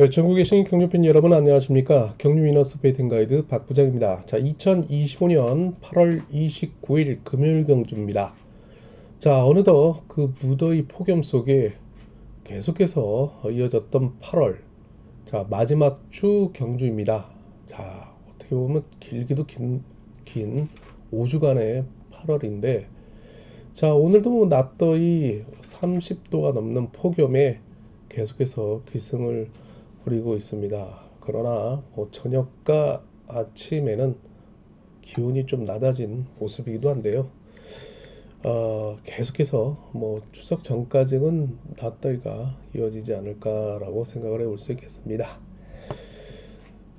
네, 전국의 신입 경주팬 여러분 안녕하십니까? 경주 위너스 베이팅 가이드 박 부장입니다. 자, 2025년 8월 29일 금요일 경주입니다. 자, 어느덧 그 무더위 폭염 속에 계속해서 이어졌던 8월, 자, 마지막 주 경주입니다. 자, 어떻게 보면 길기도 긴 5주간의 8월인데, 자, 오늘도 뭐 낮더위 30도가 넘는 폭염에 계속해서 기승을 부리고 있습니다. 그러나 뭐 저녁과 아침에는 기온이 좀 낮아진 모습이기도 한데요. 계속해서 뭐 추석 전까지는 낮더위가 이어지지 않을까라고 생각을 해볼 수 있겠습니다.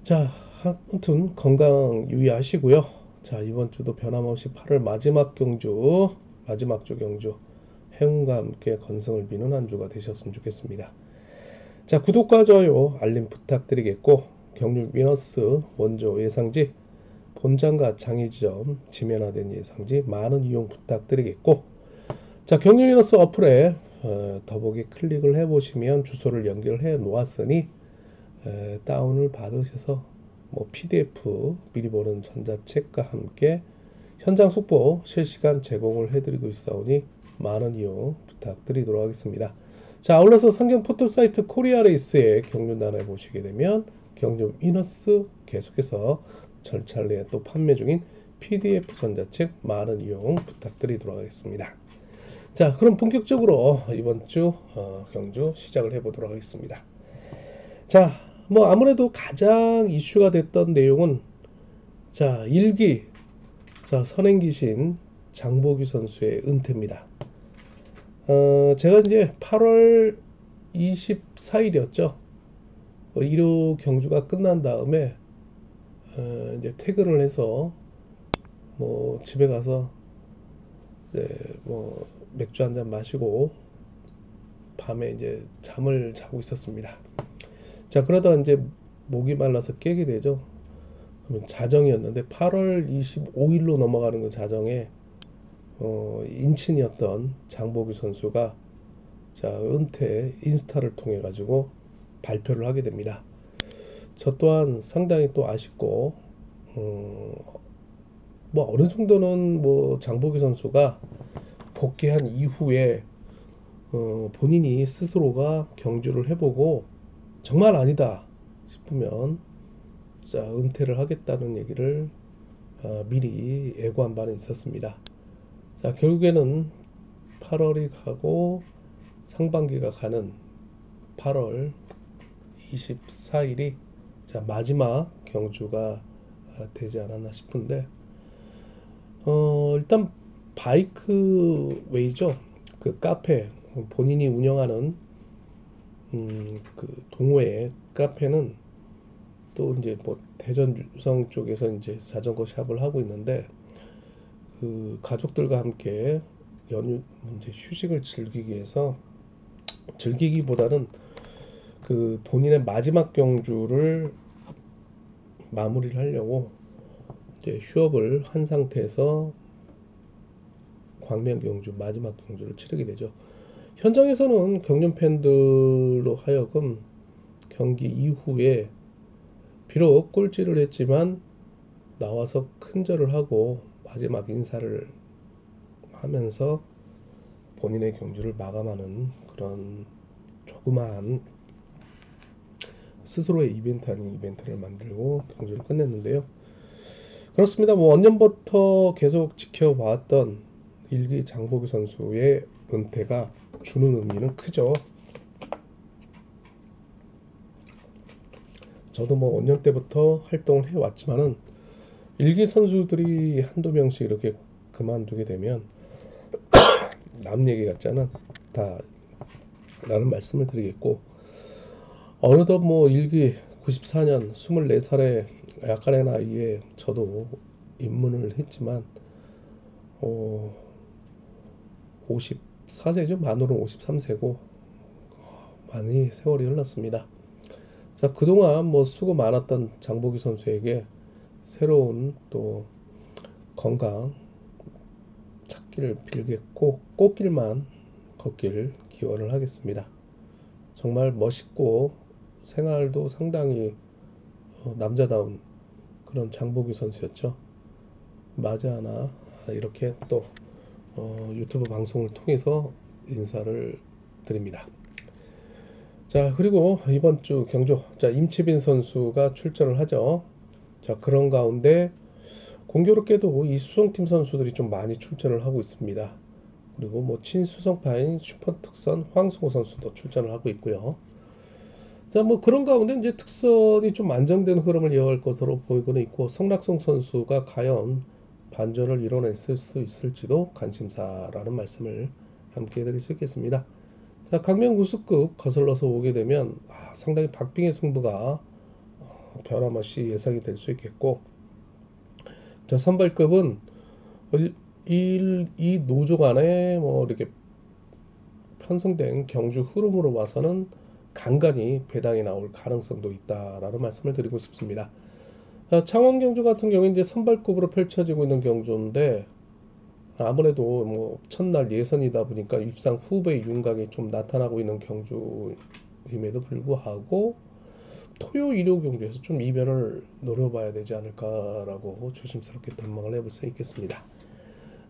자, 아무튼 건강 유의하시고요. 자, 이번 주도 변함없이 8월 마지막 주 경주 해운과 함께 건승을 비는 한 주가 되셨으면 좋겠습니다. 자, 구독과 좋아요, 알림 부탁드리겠고, 경주 위너스 원조 예상지, 본장과 장애지점 지면화된 예상지 많은 이용 부탁드리겠고, 자, 경주 위너스 어플에 더보기 클릭을 해보시면 주소를 연결해 놓았으니 다운을 받으셔서 뭐 PDF 미리 보는 전자책과 함께 현장 속보 실시간 제공을 해드리고 있사오니 많은 이용 부탁드리도록 하겠습니다. 자, 아울러서 상경 포털사이트 코리아레이스의 경륜단에 보시게 되면 경륜 위너스 계속해서 절차를 내에 또 판매 중인 PDF 전자책 많은 이용 부탁드리도록 하겠습니다. 자, 그럼 본격적으로 이번 주 경주 시작을 해보도록 하겠습니다. 자, 뭐 아무래도 가장 이슈가 됐던 내용은 자, 일기 자, 선행기신 장보기 선수의 은퇴입니다. 제가 이제 8월 24일이었죠. 1호 경주가 끝난 다음에 이제 퇴근을 해서 뭐 집에 가서 이제 뭐 맥주 한 잔 마시고 밤에 이제 잠을 자고 있었습니다. 자, 그러다 이제 목이 말라서 깨게 되죠. 그러면 자정이었는데 8월 25일로 넘어가는 그 자정에 인친이었던 장보기 선수가 자, 은퇴 인스타를 통해 가지고 발표를 하게 됩니다. 저 또한 상당히 또 아쉽고 뭐 어느 정도는 뭐 장보기 선수가 복귀한 이후에 본인이 스스로가 경주를 해보고 정말 아니다 싶으면 자, 은퇴를 하겠다는 얘기를 미리 예고한 바는 있었습니다. 자, 결국에는 8월이 가고 상반기가 가는 8월 24일이 자, 마지막 경주가 되지 않았나 싶은데 일단 바이크 웨이죠. 그 카페 본인이 운영하는 그 동호회 카페는 또 이제 뭐 대전 유성 쪽에서 이제 자전거 샵을 하고 있는데 그 가족들과 함께 연휴 이제 휴식을 즐기기 위해서 즐기기보다는 그 본인의 마지막 경주를 마무리를 하려고 이제 휴업을 한 상태에서 광명 경주 마지막 경주를 치르게 되죠. 현장에서는 경륜 팬들로 하여금 경기 이후에 비록 꼴찌를 했지만 나와서 큰절을 하고 마지막 인사를 하면서 본인의 경주를 마감하는 그런 조그마한 스스로의 이벤트 아닌 이벤트를 만들고 경주를 끝냈는데요. 그렇습니다. 뭐 원년부터 계속 지켜봤던 일기 장보기 선수의 은퇴가 주는 의미는 크죠. 저도 뭐 원년 때부터 활동을 해왔지만은 일기 선수들이 한두 명씩 이렇게 그만두게 되면 남 얘기 같지는 다 라는 말씀을 드리겠고 어느덧 뭐 일기 94년 24살의 약간의 나이에 저도 입문을 했지만 54세죠. 만으로 53세고 많이 세월이 흘렀습니다. 자, 그동안 뭐 수고 많았던 장보기 선수에게 새로운 또 건강 찾기를 빌겠고 꽃길만 걷기를 기원을 하겠습니다. 정말 멋있고 생활도 상당히 남자다운 그런 장보기 선수였죠. 맞아 하나 이렇게 또 유튜브 방송을 통해서 인사를 드립니다. 자, 그리고 이번 주 경주, 자, 임채빈 선수가 출전을 하죠. 자, 그런 가운데 공교롭게도 이 수성팀 선수들이 좀 많이 출전을 하고 있습니다. 그리고 뭐 친수성파인 슈퍼특선 황승호 선수도 출전을 하고 있고요. 자, 뭐 그런 가운데 이제 특선이 좀 안정된 흐름을 이어갈 것으로 보이고는 있고, 성락송 선수가 과연 반전을 이뤄냈을 수 있을지도 관심사라는 말씀을 함께 드릴 수 있겠습니다. 자, 강명 우승급 거슬러서 오게 되면 상당히 박빙의 승부가 변함없이 예상이 될 수 있겠고, 자, 선발급은 이 노조 간에 뭐 이렇게 편성된 경주 흐름으로 봐서는 간간히 배당이 나올 가능성도 있다라는 말씀을 드리고 싶습니다. 창원 경주 같은 경우에 이제 선발급으로 펼쳐지고 있는 경주인데, 아무래도 뭐 첫날 예선이다 보니까 입상 후보의 윤곽이 좀 나타나고 있는 경주임에도 불구하고 토요 일요 경주에서 좀 이변을 노려봐야 되지 않을까라고 조심스럽게 전망을 해볼 수 있겠습니다.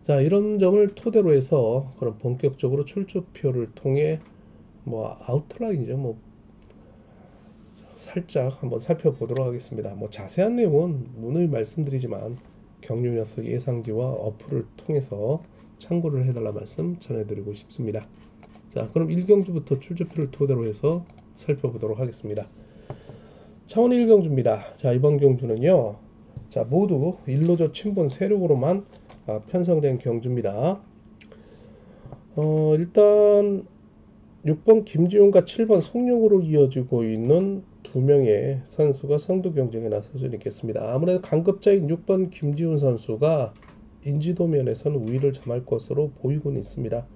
자, 이런 점을 토대로 해서 그런 본격적으로 출조표를 통해 뭐 아웃라인이죠. 뭐 살짝 한번 살펴보도록 하겠습니다. 뭐 자세한 내용은 누누이 말씀드리지만 경유 녀석 예상지와 어플을 통해서 참고를 해달라 말씀 전해드리고 싶습니다. 자, 그럼 1경주부터 출조표를 토대로 해서 살펴보도록 하겠습니다. 창원 1경주입니다. 자, 이번 경주는요, 자, 모두 일로조 친분 세력으로만 편성된 경주입니다. 일단 6번 김지훈과 7번 송룡으로 이어지고 있는 두 명의 선수가 선두 경쟁에 나설 수 있겠습니다. 아무래도 강급자인 6번 김지훈 선수가 인지도 면에서는 우위를 점할 것으로 보이고는 있습니다.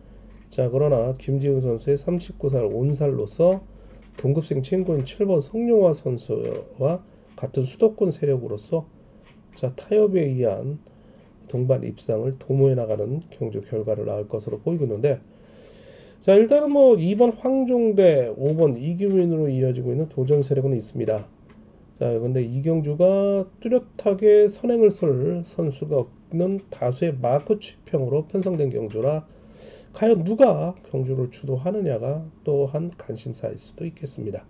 자, 그러나 김지훈 선수의 39살 온살로서 동급생 친구인 7번 송룡화 선수와 같은 수도권 세력으로서 자, 타협에 의한 동반 입상을 도모해 나가는 경주 결과를 낳을 것으로 보이고 있는데, 자, 일단은 뭐 2번 황종대, 5번 이규민으로 이어지고 있는 도전 세력은 있습니다. 자, 근데 이경주가 뚜렷하게 선행을 쏠 선수가 없는 다수의 마크 취평으로 편성된 경주라 과연 누가 경주를 주도하느냐가 또한 관심사일 수도 있겠습니다.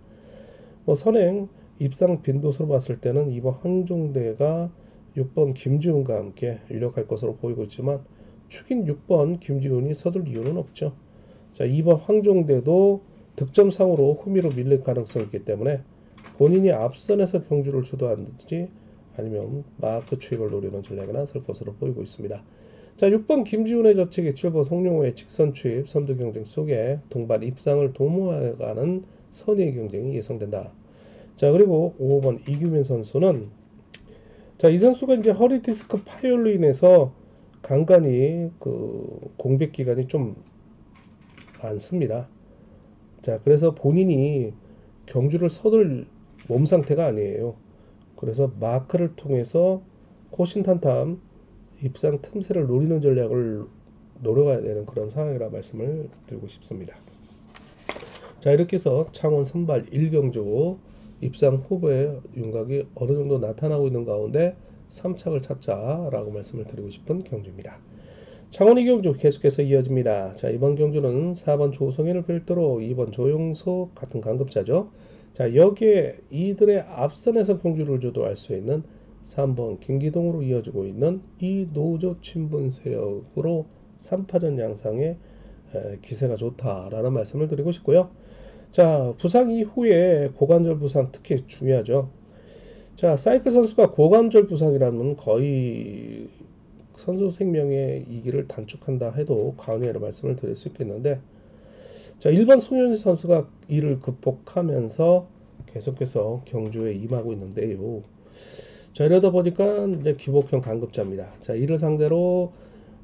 뭐 선행 입상 빈도수로 봤을 때는 2번 황종대가 6번 김지훈과 함께 유력할 것으로 보이고 있지만 축인 6번 김지훈이 서둘 이유는 없죠. 자, 2번 황종대도 득점상으로 후미로 밀릴 가능성이 있기 때문에 본인이 앞선에서 경주를 주도하든지 아니면 마크 추입을 노리는 전략에 나설 것으로 보이고 있습니다. 자, 6번 김지훈의 저측에 7번 송룡호의 직선 추입 선두 경쟁 속에 동반 입상을 도모해가는 선의의 경쟁이 예상된다. 자, 그리고 5번 이규민 선수는 자, 이 선수가 이제 허리 디스크 파열로 인해서 간간히 그 공백 기간이 좀 많습니다. 자, 그래서 본인이 경주를 서둘 몸 상태가 아니에요. 그래서 마크를 통해서 호신탄탐 입상 틈새를 노리는 전략을 노려가야 되는 그런 상황이라 말씀을 드리고 싶습니다. 자, 이렇게 해서 창원 선발 1경주 입상 후보의 윤곽이 어느 정도 나타나고 있는 가운데 3착을 찾자라고 말씀을 드리고 싶은 경주입니다. 창원 2경주 계속해서 이어집니다. 자, 이번 경주는 4번 조성현을 별도로 2번 조용석 같은 강급자죠. 자, 여기에 이들의 앞선에서 경주를 주도할 수 있는 3번 김기동으로 이어지고 있는 이 노조 친분 세력으로 3파전 양상의 기세가 좋다라는 말씀을 드리고 싶고요. 자, 부상 이후에 고관절 부상 특히 중요하죠. 자, 사이클 선수가 고관절 부상이라면 거의 선수 생명의 이기를 단축한다 해도 과언이라 말씀을 드릴 수 있겠는데, 자, 1번 송현희 선수가 이를 극복하면서 계속해서 경주에 임하고 있는데요. 자, 이러다 보니까 이제 기복형 강급자입니다. 자, 이를 상대로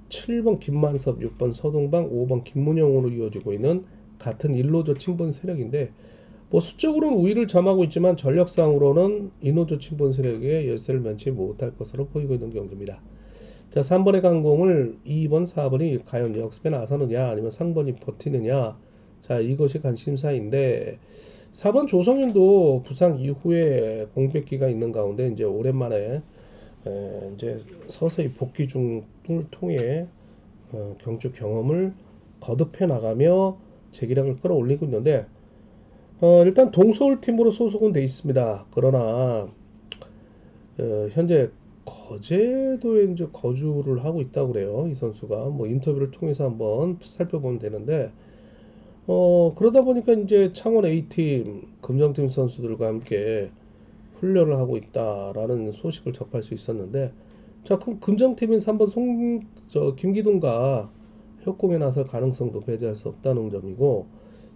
7번 김만섭, 6번 서동방, 5번 김문영으로 이어지고 있는 같은 일로조 친분 세력인데, 뭐 수적으로는 우위를 점하고 있지만 전력상으로는 이노조 친분 세력의 열세를 면치 못할 것으로 보이고 있는 경주입니다. 자, 3번의 강공을 2번, 4번이 과연 역습에 나서느냐 아니면 상번이 버티느냐, 자, 이것이 관심사인데, 4번 조성윤도 부상 이후에 공백기가 있는 가운데 이제 오랜만에 이제 서서히 복귀 중을 통해 경주 경험을 거듭해 나가며 재기량을 끌어올리고 있는데 일단 동서울 팀으로 소속은 돼 있습니다. 그러나 현재 거제도에 이제 거주를 하고 있다고 그래요. 이 선수가 뭐 인터뷰를 통해서 한번 살펴보면 되는데 그러다 보니까 이제 창원 A팀 금정팀 선수들과 함께 훈련을 하고 있다라는 소식을 접할 수 있었는데 자 그럼 금정팀인 3번 김기동과 협공에 나설 가능성도 배제할 수 없다는 점이고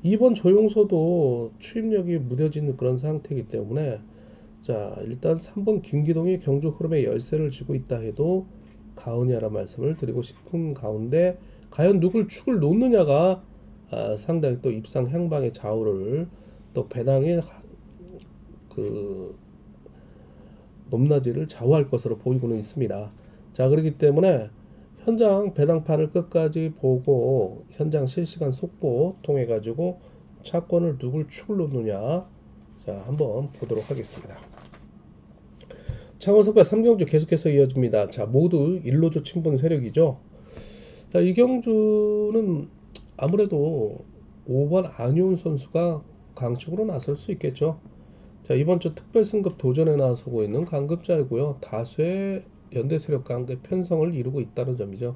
2번 조용소도 추임력이 무뎌진 그런 상태이기 때문에 자 일단 3번 김기동이 경주 흐름에 열세를 쥐고 있다 해도 가은이야라 말씀을 드리고 싶은 가운데 과연 누굴 축을 놓느냐가 상당히 또 입상 향방의 좌우를 또 배당의 그 높낮이를 좌우할 것으로 보이고는 있습니다. 자 그렇기 때문에 현장 배당판을 끝까지 보고 현장 실시간 속보 통해 가지고 차권을 누굴 축을 놓느냐 자 한번 보도록 하겠습니다. 창원 선발 3경주 계속해서 이어집니다. 자 모두 1로조 친분 세력이죠. 자, 이 경주는 아무래도 5번 안효은 선수가 강축으로 나설 수 있겠죠. 자 이번 주 특별 승급 도전에 나서고 있는 강급자이고요. 다수의 연대 세력 가운데 편성을 이루고 있다는 점이죠.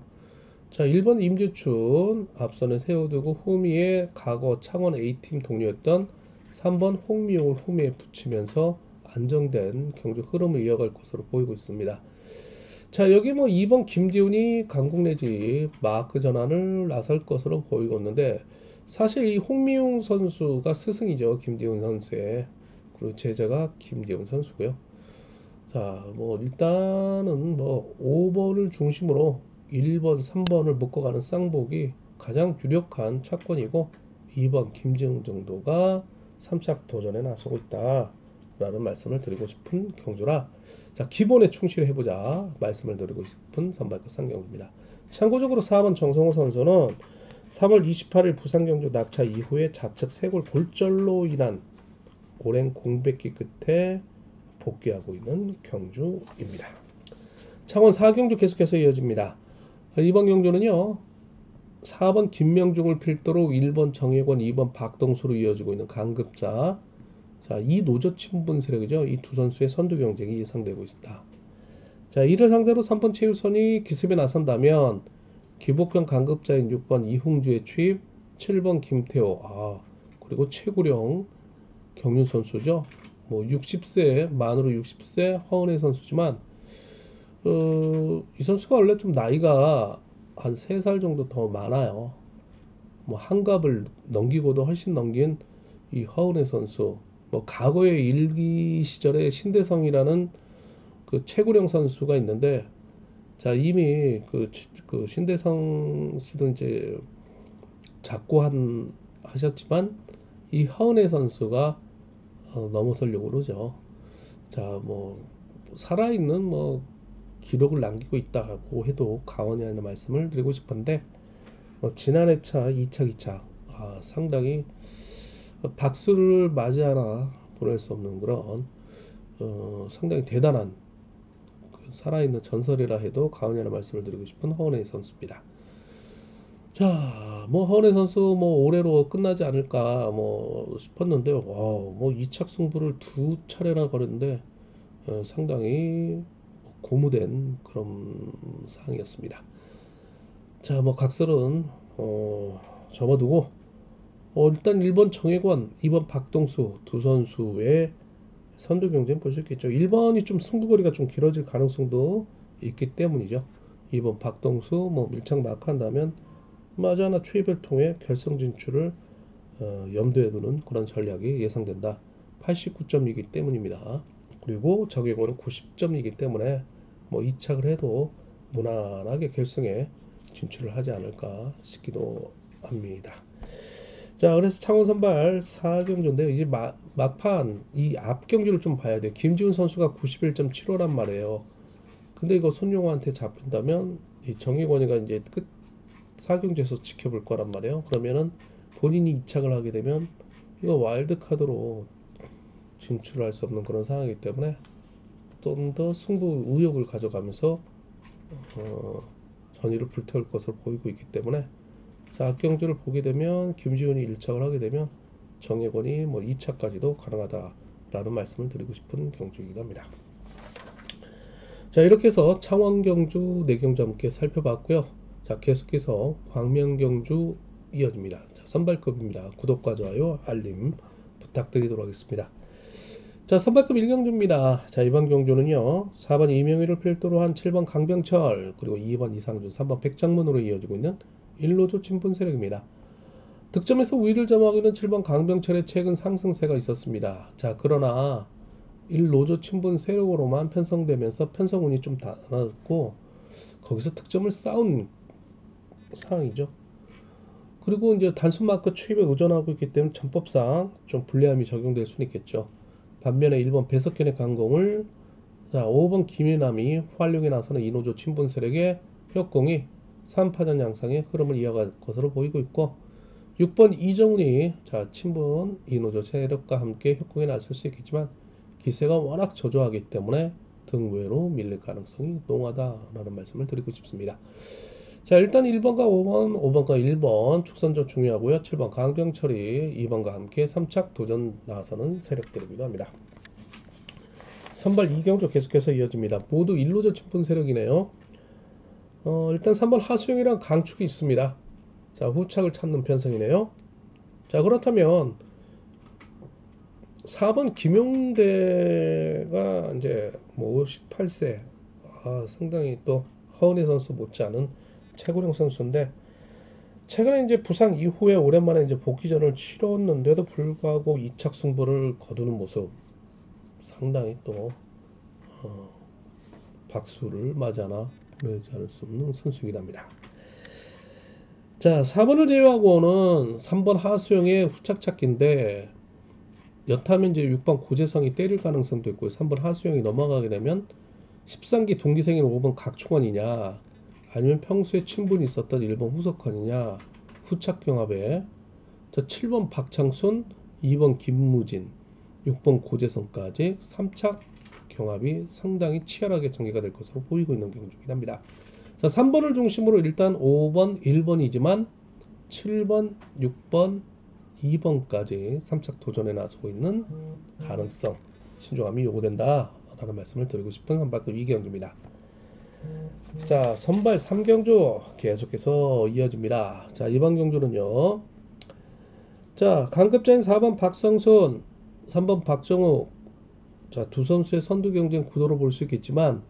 자 1번 임주춘 앞선에 세워두고 후미의 과거 창원 A팀 동료였던 3번 홍미용을 후미에 붙이면서 안정된 경주 흐름을 이어갈 것으로 보이고 있습니다. 자 여기 뭐 2번 김지훈이 강국 내지 마크 전환을 나설 것으로 보이고 있는데 사실 이 홍미용 선수가 스승이죠. 김지훈 선수의 그리고 제자가 김지훈 선수고요. 자 뭐 일단은 뭐 5번을 중심으로 1번 3번을 묶어가는 쌍복이 가장 유력한 차권이고 2번 김지훈 정도가 3착 도전에 나서고 있다 라는 말씀을 드리고 싶은 경주라 자 기본에 충실해보자 말씀을 드리고 싶은 선발급 상경주입니다. 참고적으로 4번 정성호 선수는 3월 28일 부산경주 낙차 이후에 좌측 쇄골 골절로 인한 오랜 공백기 끝에 복귀하고 있는 경주입니다. 창원 4경주 계속해서 이어집니다. 이번 경주는요 4번 김명중을 필두로 1번 정혜권 2번 박동수로 이어지고 있는 강급자 자, 이 노조 친분 세력이죠. 이 두 선수의 선두 경쟁이 예상되고 있다. 자, 이를 상대로 3번 최유선이 기습에 나선다면 기복형 강급자인 6번 이홍주의 취입, 7번 김태호, 그리고 최구령 경륜 선수죠. 뭐 60세, 만으로 60세 허은혜 선수지만 이 선수가 원래 좀 나이가 한 3살 정도 더 많아요. 뭐 한갑을 넘기고도 훨씬 넘긴 이 허은혜 선수 뭐 과거의 일기 시절에 신대성이라는 그 최구령 선수가 있는데 자 이미 그 신대성 씨도 이제 작고한 하셨지만 이 허은혜 선수가 넘어서려고 그러죠. 자 뭐 살아있는 뭐 기록을 남기고 있다고 해도 과언이 아닌 말씀을 드리고 싶은데 지난 회차 2차 2차 상당히 박수를 맞이 하나 보낼 수 없는 그런 상당히 대단한 살아있는 전설이라 해도 과언이라는 말씀을 드리고 싶은 허은혜 선수입니다. 자, 뭐 허은혜 선수 뭐 올해로 끝나지 않을까 뭐 싶었는데 뭐 2착 승부를 2차례나 거렸는데 상당히 고무된 그런 상황이었습니다. 자, 뭐 각설은 접어두고 일단 1번 정혜권, 2번 박동수 두 선수의 선두 경쟁 보셨겠죠. 1번이 좀 승부거리가 좀 길어질 가능성도 있기 때문이죠. 2번 박동수 뭐 밀착 마크한다면 마자나 추입을 통해 결승 진출을 염두에 두는 그런 전략이 예상된다. 89점이기 때문입니다. 그리고 정혜권은 90점이기 때문에 뭐 2착을 해도 무난하게 결승에 진출을 하지 않을까 싶기도 합니다. 자, 그래서 창원 선발 4경주인데 이제 막판 이 앞 경주를 좀 봐야 돼요. 김지훈 선수가 91.75란 말이에요. 근데 이거 손용호한테 잡힌다면 이 정혜권이가 이제 끝 4경주에서 지켜볼 거란 말이에요. 그러면은 본인이 2착을 하게 되면 이거 와일드 카드로 진출할 수 없는 그런 상황이기 때문에 좀 더 승부 의욕을 가져가면서 어, 전의를 불태울 것으로 보이고 있기 때문에 자, 악경주를 보게 되면 김지훈이 1착을 하게 되면 정예권이 뭐 2차까지도 가능하다라는 말씀을 드리고 싶은 경주이기도 합니다. 자, 이렇게 해서 창원경주 4경주 함께 살펴봤고요. 자, 계속해서 광명경주 이어집니다. 자, 선발급입니다. 구독과 좋아요, 알림 부탁드리도록 하겠습니다. 자, 선발급 1경주입니다. 자, 이번 경주는요, 4번 이명희를 필두로 한 7번 강병철, 그리고 2번 이상준, 3번 백장문으로 이어지고 있는 1로조 친분 세력입니다. 득점에서 우위를 점하고 있는 7번 강병철의 최근 상승세가 있었습니다. 자, 그러나 1로조 친분 세력으로만 편성되면서 편성운이 좀 달아났고, 거기서 득점을 쌓은 상황이죠. 그리고 이제 단순 마크 추입에 의존하고 있기 때문에 전법상 좀 불리함이 적용될 수는 있겠죠. 반면에 1번 배석현의 강공을, 자, 5번 김윤남이 활용에 나서는 이노조 친분 세력의 협공이 3파전 양상의 흐름을 이어갈 것으로 보이고 있고, 6번 이정훈이 자, 친분 이노조 세력과 함께 협공에 나설 수 있겠지만 기세가 워낙 저조하기 때문에 등외로 밀릴 가능성이 농하다라는 말씀을 드리고 싶습니다. 자, 일단 1번과 5번, 5번과 1번 축선적 중요하고요. 7번 강병철이 2번과 함께 3착 도전 나서는 세력들이기도 합니다. 선발 2경주 계속해서 이어집니다. 모두 1로조 친분 세력이네요. 일단 3번 하수영이랑 강축이 있습니다. 자, 후착을 찾는 편성이네요. 자, 그렇다면 4번 김용대가 이제 뭐 58세, 상당히 또 허은희 선수 못지않은 최고령 선수인데, 최근에 이제 부상 이후에 오랜만에 이제 복귀전을 치렀는데도 불구하고 2착 승부를 거두는 모습, 상당히 또 박수를 맞이하나 보내지 않을 수 없는 선수이기도 합니다. 자, 4번을 제외하고는 3번 하수영의 후착 찾기인데, 여타면 이제 6번 고재성이 때릴 가능성도 있고요. 3번 하수영이 넘어가게 되면 13기 동기생인 5번 각충원이냐, 아니면 평소에 친분이 있었던 1번 후석헌이냐, 후착 경합에 자, 7번 박창순, 2번 김무진, 6번 고재성까지 3착 경합이 상당히 치열하게 전개가 될 것으로 보이고 있는 경주이긴 합니다. 자, 3번을 중심으로 일단 5번, 1번이지만 7번, 6번, 2번까지 3착 도전에 나서고 있는 가능성, 신중함이 요구된다 라는 말씀을 드리고 싶은 선발급 2경주입니다. 자, 선발 3경주 계속해서 이어집니다. 자, 이번 경주는요, 자, 강급자인 4번 박성순, 3번 박정욱, 자, 두 선수의 선두 경쟁 구도로 볼 수 있겠지만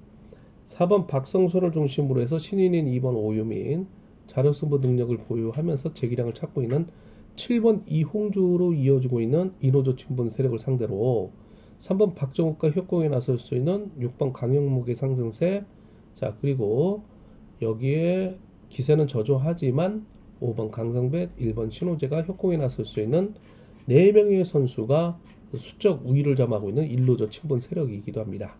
4번 박성순을 중심으로 해서 신인인 2번 오유민, 자력승부 능력을 보유하면서 재기량을 찾고 있는 7번 이홍주로 이어지고 있는 이노조 친분 세력을 상대로 3번 박정욱과 협공에 나설 수 있는 6번 강영목의 상승세, 자, 그리고 여기에 기세는 저조하지만 5번 강성배, 1번 신호재가 협공에 나설 수 있는 4명의 선수가 수적 우위를 점하고 있는 1로조 친분 세력이기도 합니다.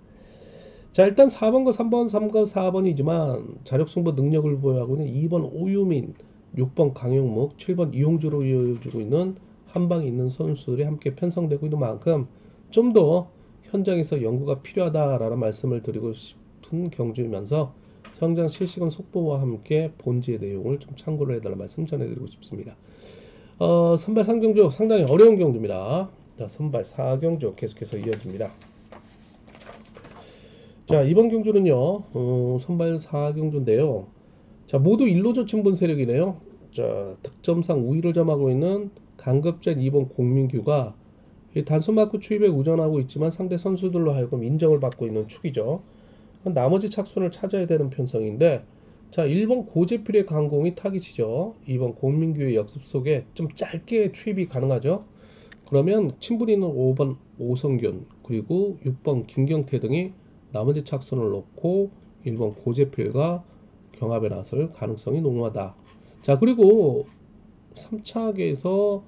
자, 일단 4번과 3번, 3과 4번이지만 자력승부 능력을 보유하고 있는 2번 오유민, 6번 강용묵, 7번 이용주로 이어지고 있는 한방에 있는 선수들이 함께 편성되고 있는 만큼 좀 더 현장에서 연구가 필요하다라는 말씀을 드리고 싶은 경주이면서 현장 실시간 속보와 함께 본지의 내용을 좀 참고를 해달라 말씀 전해드리고 싶습니다. 선발 3경주 상당히 어려운 경주입니다. 자, 선발 4경주 계속해서 이어집니다. 자, 이번 경주는요, 선발 4경주인데요. 자, 모두 1로조 친분 세력이네요. 자, 득점상 우위를 점하고 있는 강급전 2번 공민규가 단순 마크 추입에 의존하고 있지만 상대 선수들로 하여금 인정을 받고 있는 축이죠. 나머지 착순을 찾아야 되는 편성인데, 자, 1번 고재필의 강공이 타깃이죠. 2번 공민규의 역습 속에 좀 짧게 추입이 가능하죠. 그러면 친분이 있는 5번 오성균, 그리고 6번 김경태 등이 나머지 착순을 놓고 1번 고재필과 경합에 나설 가능성이 농후하다. 자, 그리고 3착에서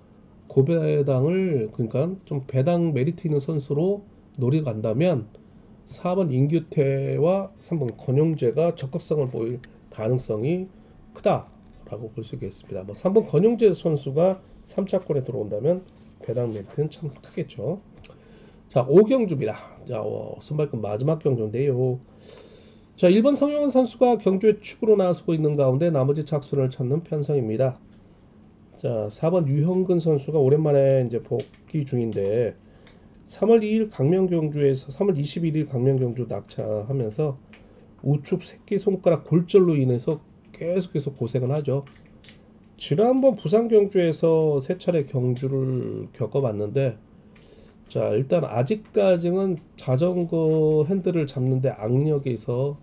고배당을, 그러니까 좀 배당 메리트 있는 선수로 노려 간다면 4번 임규태와 3번 권용재가 적극성을 보일 가능성이 크다라고 볼 수 있겠습니다. 뭐 3번 권용재 선수가 3차권에 들어온다면 배당 메리트는 참 크겠죠. 자, 5경주입니다. 자, 선발급 마지막 경주인데요. 자, 1번 성형원 선수가 경주에 축으로 나서고 있는 가운데 나머지 착수를 찾는 편성입니다. 자, 4번 유형근 선수가 오랜만에 이제 복귀 중인데 3월 2일 강명경주에서 3월 21일 강명경주 낙차하면서 우측 새끼손가락 골절로 인해서 계속해서 고생을 하죠. 지난번 부산 경주에서 세 차례 경주를 겪어봤는데 자, 일단 아직까지는 자전거 핸들을 잡는데 악력에서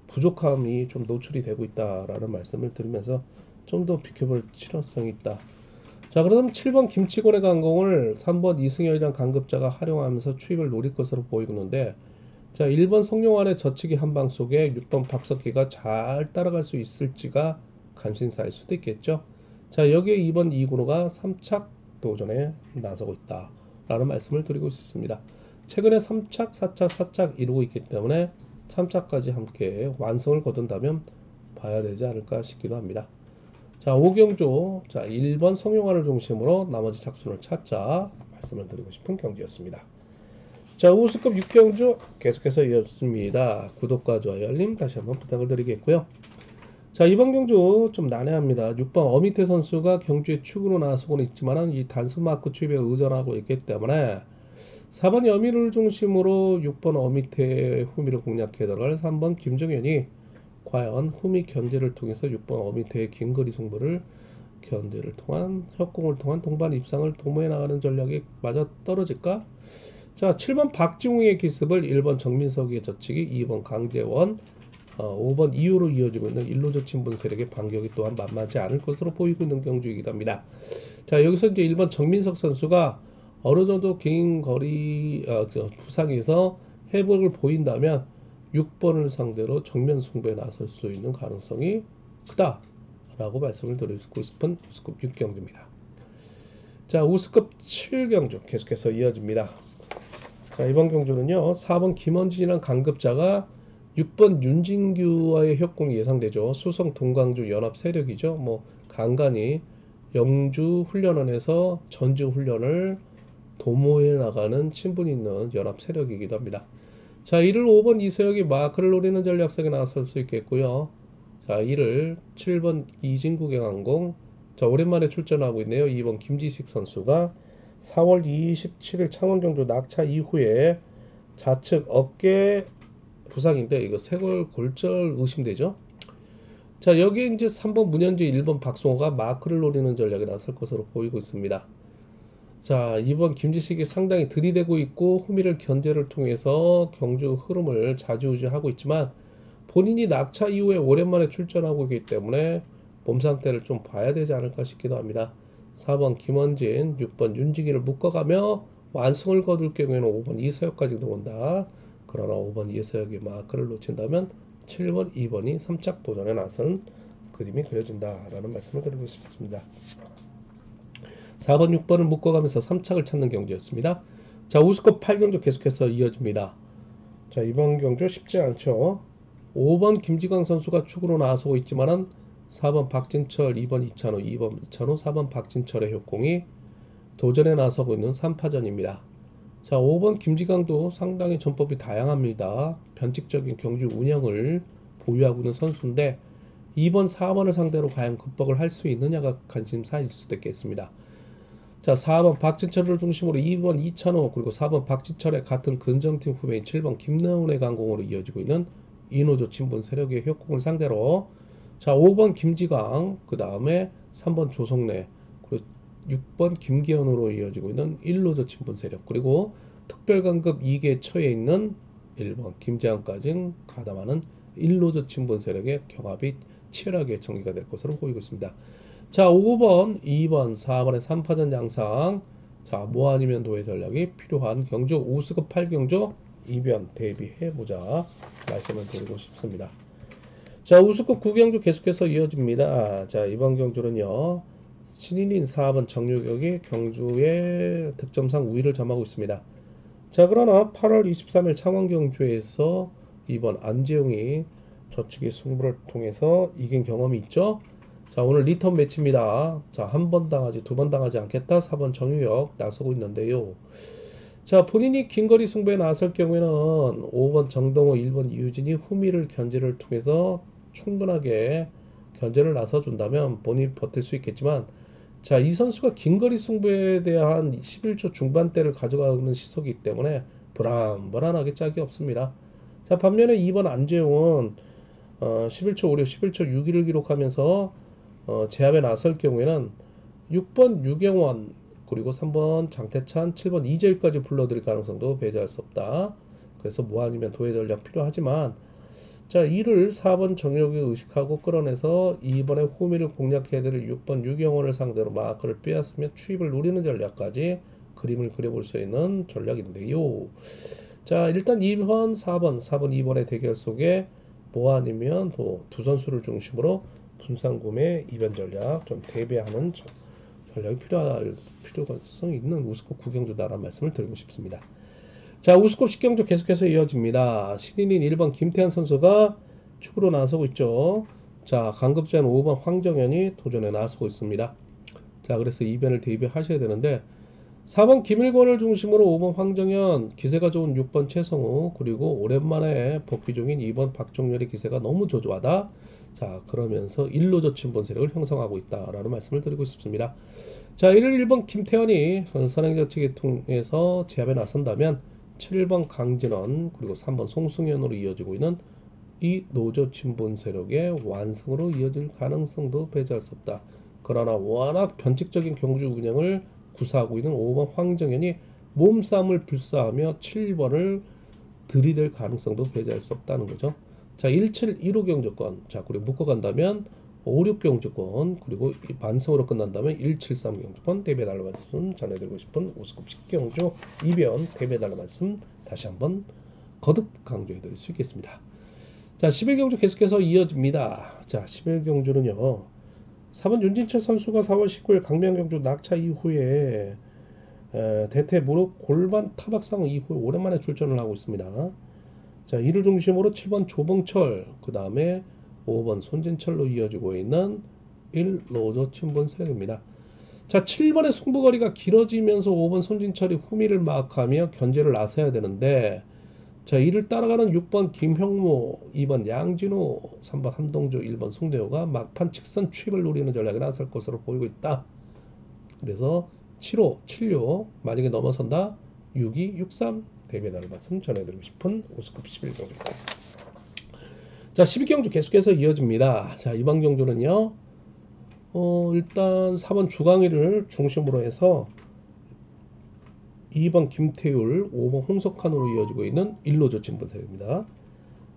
부족함이 좀 노출이 되고 있다라는 말씀을 드리면서 좀 더 비켜볼 필요성이 있다. 자, 그럼 7번 김치곤의 강공을 3번 이승열이란 강급자가 활용하면서 추입을 노릴 것으로 보이는데 자, 1번 성룡환의 젖히기 한방 속에 6번 박석기가 잘 따라갈 수 있을지가 관심사일 수도 있겠죠. 자, 여기에 2번 이근호가 3착 도전에 나서고 있다 라는 말씀을 드리고 있습니다. 최근에 3착, 4착, 4착 이루고 있기 때문에 3착까지 함께 완성을 거둔다면 봐야 되지 않을까 싶기도 합니다. 자, 5경주, 자, 1번 성룡환을 중심으로 나머지 착수를 찾자 말씀을 드리고 싶은 경기였습니다. 자, 우수급 6경주 계속해서 이어집니다. 구독과 좋아요, 알림 다시 한번 부탁을 드리겠고요. 자, 이번 경주 좀 난해합니다. 6번 어미태 선수가 경주에 축으로 나서고는 있지만은 이 단수 마크 추입에 의존하고 있기 때문에 4번 여미를 중심으로 6번 어미태의 후미를 공략해 들어갈 3번 김정현이 과연 후미 견제를 통해서 6번 어미태의 긴거리 승부를 견제를 통한 협공을 통한 동반 입상을 도모해 나가는 전략이 맞아 떨어질까? 자, 7번 박지웅의 기습을 1번 정민석의 젖히기, 2번 강재원, 5번 이후로 이어지고 있는 일로저 친분 세력의 반격이 또한 만만치 않을 것으로 보이고 있는 경주이기도 합니다. 자, 여기서 이제 1번 정민석 선수가 어느 정도 긴 거리 부상에서 회복을 보인다면 6번을 상대로 정면 승부에 나설 수 있는 가능성이 크다라고 말씀을 드리고 싶은 우스급 6경주입니다. 자, 우스급 7경주 계속해서 이어집니다. 자, 이번 경주는요 4번 김원진이란 강급자가 6번 윤진규와의 협공이 예상되죠. 수성 동광주 연합 세력이죠. 뭐 간간히 영주 훈련원에서 전주 훈련을 도모해 나가는 친분이 있는 연합 세력이기도 합니다. 자, 이를 5번 이세혁이 마크를 노리는 전략성에 나설 수 있겠고요. 자, 이를 7번 이진국의 항공, 자, 오랜만에 출전하고 있네요. 2번 김지식 선수가 4월 27일 창원경주 낙차 이후에 좌측 어깨 부상인데 이거 쇄골 골절 의심되죠. 자, 여기에 이제 3번 문현재, 1번 박송호가 마크를 노리는 전략에 나설 것으로 보이고 있습니다. 자, 이번 김지식이 상당히 들이대고 있고 후미를 견제를 통해서 경주 흐름을 좌지우지하고 있지만 본인이 낙차 이후에 오랜만에 출전하고 있기 때문에 몸 상태를 좀 봐야 되지 않을까 싶기도 합니다. 4번 김원진, 6번 윤지기를 묶어가며 완승을 거둘 경우에는 5번 이서혁까지 들어온다. 그러나 5번 이서혁이 마크를 놓친다면 7번, 2번이 3착 도전에 나서는 그림이 그려진다라는 말씀을 드리고 싶습니다. 4번, 6번을 묶어가면서 3착을 찾는 경주였습니다. 자, 우수급 8경주 계속해서 이어집니다. 자, 이번 경주 쉽지 않죠. 5번 김지광 선수가 축으로 나서고 있지만은 4번 박진철, 2번 이찬호, 2번 이찬호, 4번 박진철의 협공이 도전에 나서고 있는 3파전입니다. 자, 5번 김지광도 상당히 전법이 다양합니다. 변칙적인 경주 운영을 보유하고 있는 선수인데 2번, 4번을 상대로 과연 극복을 할 수 있느냐가 관심사일 수도 있겠습니다. 자, 4번 박진철을 중심으로 2번 이찬호 그리고 4번 박진철의 같은 근정팀 후배인 7번 김나훈의 강공으로 이어지고 있는 이노조 친분 세력의 협공을 상대로 자, 5번 김지광 그 다음에 3번 조성래 그리고 6번 김기현으로 이어지고 있는 1노조 친분 세력 그리고 특별강급 2개 처에 있는 1번 김재환까지 가담하는 1노조 친분 세력의 경합이 치열하게 전개가 될 것으로 보이고 있습니다. 자, 5번, 2번, 4번의 3파전 양상. 자, 뭐 아니면 도의 전략이 필요한 경주 우수급 8경주 이변 대비해보자 말씀을 드리고 싶습니다. 자, 우수급 9경주 계속해서 이어집니다. 자, 이번 경주는요 신인인 4번 정유격이 경주의 득점상 우위를 점하고 있습니다. 자, 그러나 8월 23일 창원경주에서 2번 안재용이 저측의 승부를 통해서 이긴 경험이 있죠. 자, 오늘 리턴 매치입니다. 자, 한 번 당하지, 두 번 당하지 않겠다. 4번 정유혁 나서고 있는데요. 자, 본인이 긴거리 승부에 나설 경우에는 5번 정동호, 1번 이유진이 후미를 견제를 통해서 충분하게 견제를 나서준다면 본인이 버틸 수 있겠지만, 자, 이 선수가 긴거리 승부에 대한 11초 중반대를 가져가는 시속이기 때문에 불안불안하게 짝이 없습니다. 자, 반면에 2번 안재용은 11초 56, 11초 61을 기록하면서 제압에 나설 경우에는 6번 유경원, 그리고 3번 장태찬, 7번 이재일까지 불러들일 가능성도 배제할 수 없다. 그래서 뭐 아니면 도의 전략 필요하지만, 자, 이를 4번 정혁이 의식하고 끌어내서 2번의 후미를 공략해야 될 6번 유경원을 상대로 마크를 빼앗으며 추입을 노리는 전략까지 그림을 그려볼 수 있는 전략인데요. 자, 일단 2번, 4번, 2번의 대결 속에 뭐 아니면 두 선수를 중심으로 분산구매 이변 전략 좀 대비하는 전략이 필요성이 있는 우스컵 구경주다라는 말씀을 드리고 싶습니다. 자, 우스컵 10경주 계속해서 이어집니다. 신인인 1번 김태환 선수가 축으로 나서고 있죠. 자, 강급제한 5번 황정현이 도전에 나서고 있습니다. 자, 그래서 이변을 대비하셔야 되는데 4번 김일권을 중심으로 5번 황정현, 기세가 좋은 6번 최성우, 그리고 오랜만에 복귀 중인 2번 박종렬의 기세가 너무 저조하다. 자, 그러면서 1로저 친분 세력을 형성하고 있다라는 말씀을 드리고 싶습니다. 자, 1번 김태환이 선행정책을 통해서 제압에 나선다면 7번 강진원, 그리고 3번 송승현으로 이어지고 있는 이 노조 친분 세력의 완승으로 이어질 가능성도 배제할 수 없다. 그러나 워낙 변칙적인 경주 운영을 구사하고 있는 5번 황정현이 몸싸움을 불사하며 7번을 들이댈 가능성도 배제할 수 없다는 거죠. 자, 17, 1호 경주권. 자, 그리고 묶어간다면 5, 6 경주권. 그리고 반승으로 끝난다면 1, 7, 3 경주권. 대배달러 말씀 전해드리고 싶은 우스컵 10경주 이변 대배달러 말씀 다시 한번 거듭 강조해드릴 수 있겠습니다. 자, 11경주 계속해서 이어집니다. 자, 11경주는요. 4번 윤진철 선수가 4월 19일 강명경주 낙차 이후에 대퇴 무릎 골반 타박상 이후에 오랜만에 출전을 하고 있습니다. 자, 이를 중심으로 7번 조봉철, 그 다음에 5번 손진철로 이어지고 있는 1로저 친분 세력입니다. 자, 7번의 승부거리가 길어지면서 5번 손진철이 후미를 마크하며 견제를 나서야 되는데, 자, 이를 따라가는 6번 김형모, 2번 양진호, 3번 한동주, 1번 송대호가 막판 직선 추입을 노리는 전략에 나설 것으로 보이고 있다. 그래서 7호, 7호 만약에 넘어선다 6이 63 대비해달라는 말씀 전해드리고 싶은 우스컵 11경주입니다. 자, 12경주 계속해서 이어집니다. 자, 이번 경주는요 일단 4번 주강희를 중심으로 해서 2번 김태율, 5번 홍석환으로 이어지고 있는 1로저 친분세입니다.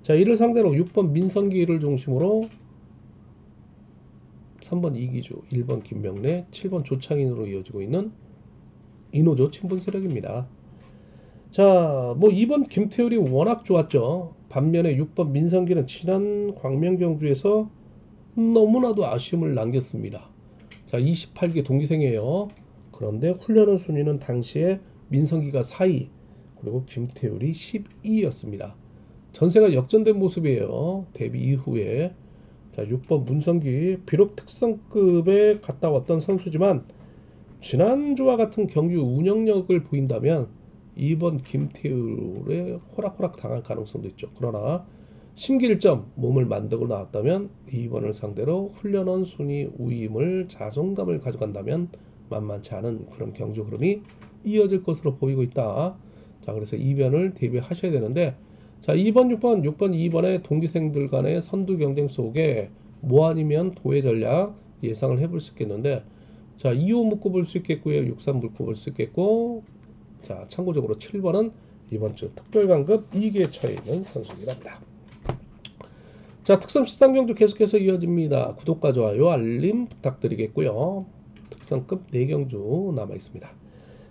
자, 이를 상대로 6번 민성기를 중심으로 3번 이기주, 1번 김명래, 7번 조창인으로 이어지고 있는 이노조 친분세력입니다. 자, 뭐 2번 김태율이 워낙 좋았죠. 반면에 6번 민성기는 지난 광명경주에서 너무나도 아쉬움을 남겼습니다. 자, 28기 동기생이에요. 그런데 훈련원 순위는 당시에 민성기가 4위, 그리고 김태율이 12위였습니다. 전세가 역전된 모습이에요. 데뷔 이후에. 자, 6번 문성기, 비록 특성급에 갔다 왔던 선수지만 지난주와 같은 경주 운영력을 보인다면 2번 김태율에 호락호락 당할 가능성도 있죠. 그러나 심기일점 몸을 만들고 나왔다면 2번을 상대로 훈련원 순위 우위임을 자존감을 가져간다면 만만치 않은 그런 경주 흐름이 이어질 것으로 보이고 있다. 자, 그래서 이변을 대비하셔야 되는데, 자, 2번, 6번, 2번의 동기생들 간의 선두 경쟁 속에 뭐 아니면 도의 전략 예상을 해볼 수 있겠는데, 자, 2호 묶어볼 수 있겠고요. 63 묶어볼 수 있겠고, 자, 참고적으로 7번은 이번 주 특별강급 2기에 처해 있는 선수입니다. 자, 특선 13경주 계속해서 이어집니다. 구독과 좋아요, 알림 부탁드리겠고요. 특선급 4경주 남아있습니다.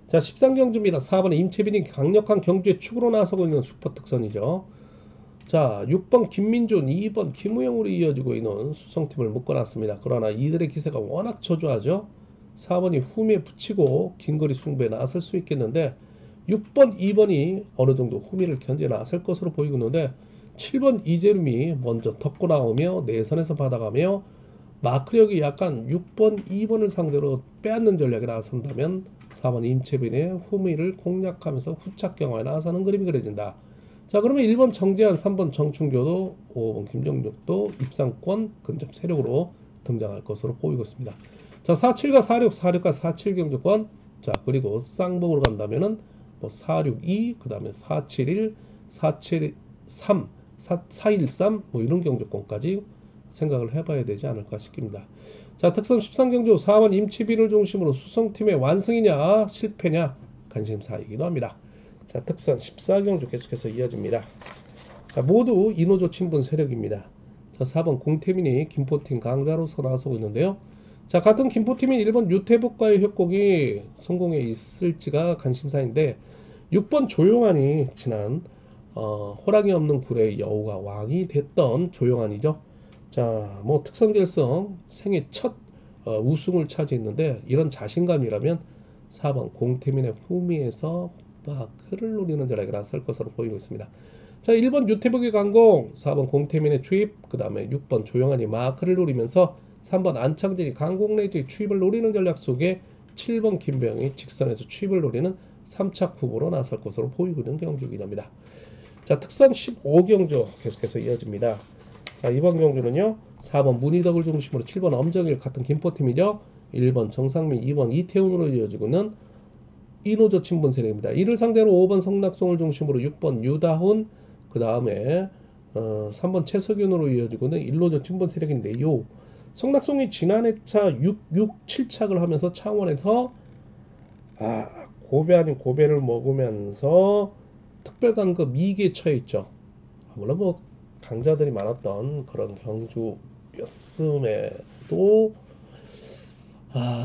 자, 13경주입니다. 4번에 임채빈이 강력한 경주에 축으로 나서고 있는 슈퍼특선이죠. 자, 6번 김민준, 2번 김우영으로 이어지고 있는 수성팀을 묶어놨습니다. 그러나 이들의 기세가 워낙 저조하죠. 4번이 후미에 붙이고 긴거리 승부에 나설 수 있겠는데 6번, 2번이 어느 정도 후미를 견제 나설 것으로 보이고 있는데 7번 이재름이 먼저 덮고 나오며 내선에서 받아가며 마크력이 약간 6번, 2번을 상대로 빼앗는 전략이 나선다면 4번 임채빈의 후미를 공략하면서 후착 경화에 나서는 그림이 그려진다. 자, 그러면 1번 정재환, 3번 정춘교도 5번 김정육도 입상권 근접 세력으로 등장할 것으로 보이고 있습니다. 자, 47과 46, 46과 47 경주권. 자, 그리고 쌍봉으로 간다면은 뭐 462, 그 다음에 471, 473, 413, 뭐 이런 경주권까지 생각을 해봐야 되지 않을까 싶습니다. 자, 특성 13경주 4번 임치빈을 중심으로 수성팀의 완승이냐 실패냐 관심사이기도 합니다. 자, 특선 14경주 계속해서 이어집니다. 자, 모두 인호조 친분 세력입니다. 자, 4번 공태민이 김포팀 강자로서 나서고 있는데요. 자, 같은 김포팀인 1번 유태복과의 협곡이 성공에 있을지가 관심사인데 6번 조용한이 지난 호랑이 없는 굴의 여우가 왕이 됐던 조용한이죠. 자, 뭐 특선 결성 생애 첫 우승을 차지했는데 이런 자신감이라면 4번 공태민의 후미에서 마크를 노리는 전략이 나설 것으로 보이고 있습니다. 자, 1번 유태복의 강공, 4번 공태민의 추입, 그 다음에 6번 조용한이 마크를 노리면서 3번 안창진이 강공 내지 추입을 노리는 전략 속에 7번 김병이 직선에서 추입을 노리는 3착 후보로 나설 것으로 보이고 있는 경주이긴 합니다. 자, 특선 15경주 계속해서 이어집니다. 자, 이번 경주는요 4번 문희덕을 중심으로 7번 엄정일 같은 김포팀이죠. 1번 정상민, 2번 이태훈으로 이어지고는 인호조 친분 세력입니다. 이를 상대로 5번 성낙송을 중심으로 6번 유다훈, 그 다음에 3번 최석윤으로 이어지고는 일로조 친분 세력인데요. 성낙송이 지난해차 7착을 하면서 창원에서 고배 아닌 고배를 먹으면서 특별관급 2기에 처해 있죠. 물론 뭐 강자들이 많았던 그런 경주였음에도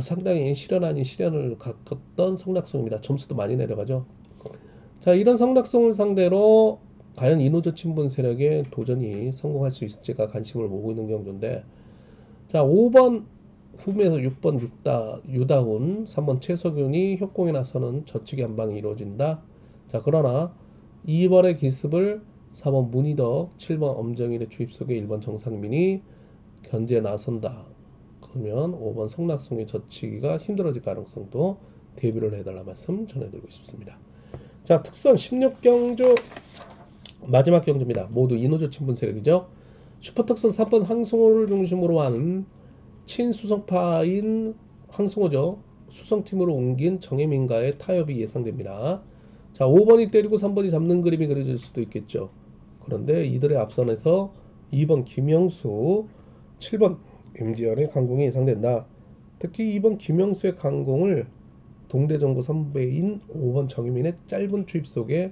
상당히 시련 아닌 시련을 겪었던 성낙송입니다. 점수도 많이 내려가죠. 자, 이런 성낙송을 상대로 과연 인호조 친분 세력의 도전이 성공할 수 있을지가 관심을 모으고 있는 경주인데, 자, 5번 후미에서 6번 유다훈, 3번 최석윤이 협공에 나서는 저측의 한방이 이루어진다. 자, 그러나 2번의 기습을 4번 문희덕, 7번 엄정일의 주입 속에 1번 정상민이 견제에 나선다. 그러면 5번 성낙송의 젖히기가 힘들어질 가능성도 대비를 해달라 말씀 전해드리고 싶습니다. 자, 특선 16경주 마지막 경주입니다. 모두 인호조 친분 세력이죠. 슈퍼특선 3번 항승호를 중심으로 한 친수성파인 항승호죠. 수성팀으로 옮긴 정혜민과의 타협이 예상됩니다. 자, 5번이 때리고 3번이 잡는 그림이 그려질 수도 있겠죠. 그런데 이들의 앞선에서 2번 김영수, 7번 임지연의 강공이 예상된다. 특히 2번 김영수의 강공을 동대정부 선배인 5번 정유민의 짧은 추입 속에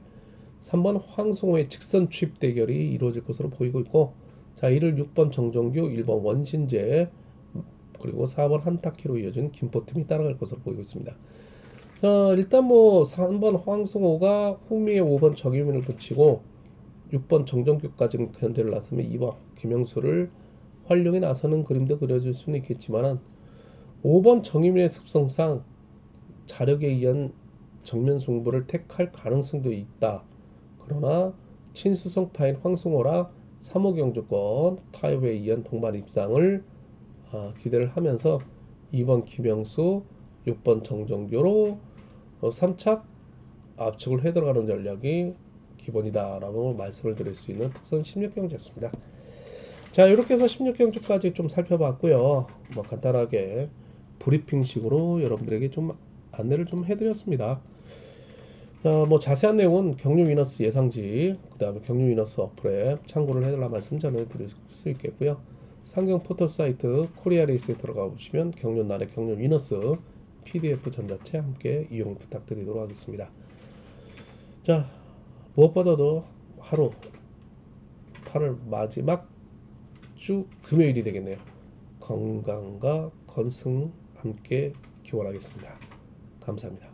3번 황송호의 직선 추입 대결이 이루어질 것으로 보이고 있고, 자, 이를 6번 정정규, 1번 원신재, 그리고 4번 한타키로 이어진 김포팀이 따라갈 것으로 보이고 있습니다. 자, 일단 뭐 3번 황송호가 후미에 5번 정유민을 붙이고 6번 정정규까지 견제를 나서면 2번 김영수를 활용에 나서는 그림도 그려질 수는 있겠지만 5번 정유민의 습성상 자력에 의한 정면 승부를 택할 가능성도 있다. 그러나 친수성파인 황승호라 3호 경주권 타협에 의한 동반 입상을 기대를 하면서 2번 김영수, 6번 정정교로 3착 압축을 해 들어가는 전략이 기본이다라고 말씀을 드릴 수 있는 특선 16경주였습니다. 자, 이렇게 해서 16경주까지 좀 살펴봤고요. 뭐 간단하게 브리핑식으로 여러분들에게 좀 안내를 좀 해드렸습니다. 뭐 자세한 내용은 경륜 위너스 예상지, 그 다음에 경륜 위너스 어플에 참고를 해달라 말씀 전해드릴 수 있겠고요. 상경 포털 사이트 코리아레이스에 들어가 보시면 경륜날의 경륜 위너스 PDF 전자책 함께 이용 부탁드리도록 하겠습니다. 자, 무엇보다도 하루 8월 마지막 주 금요일이 되겠네요. 건강과 건승 함께 기원하겠습니다. 감사합니다.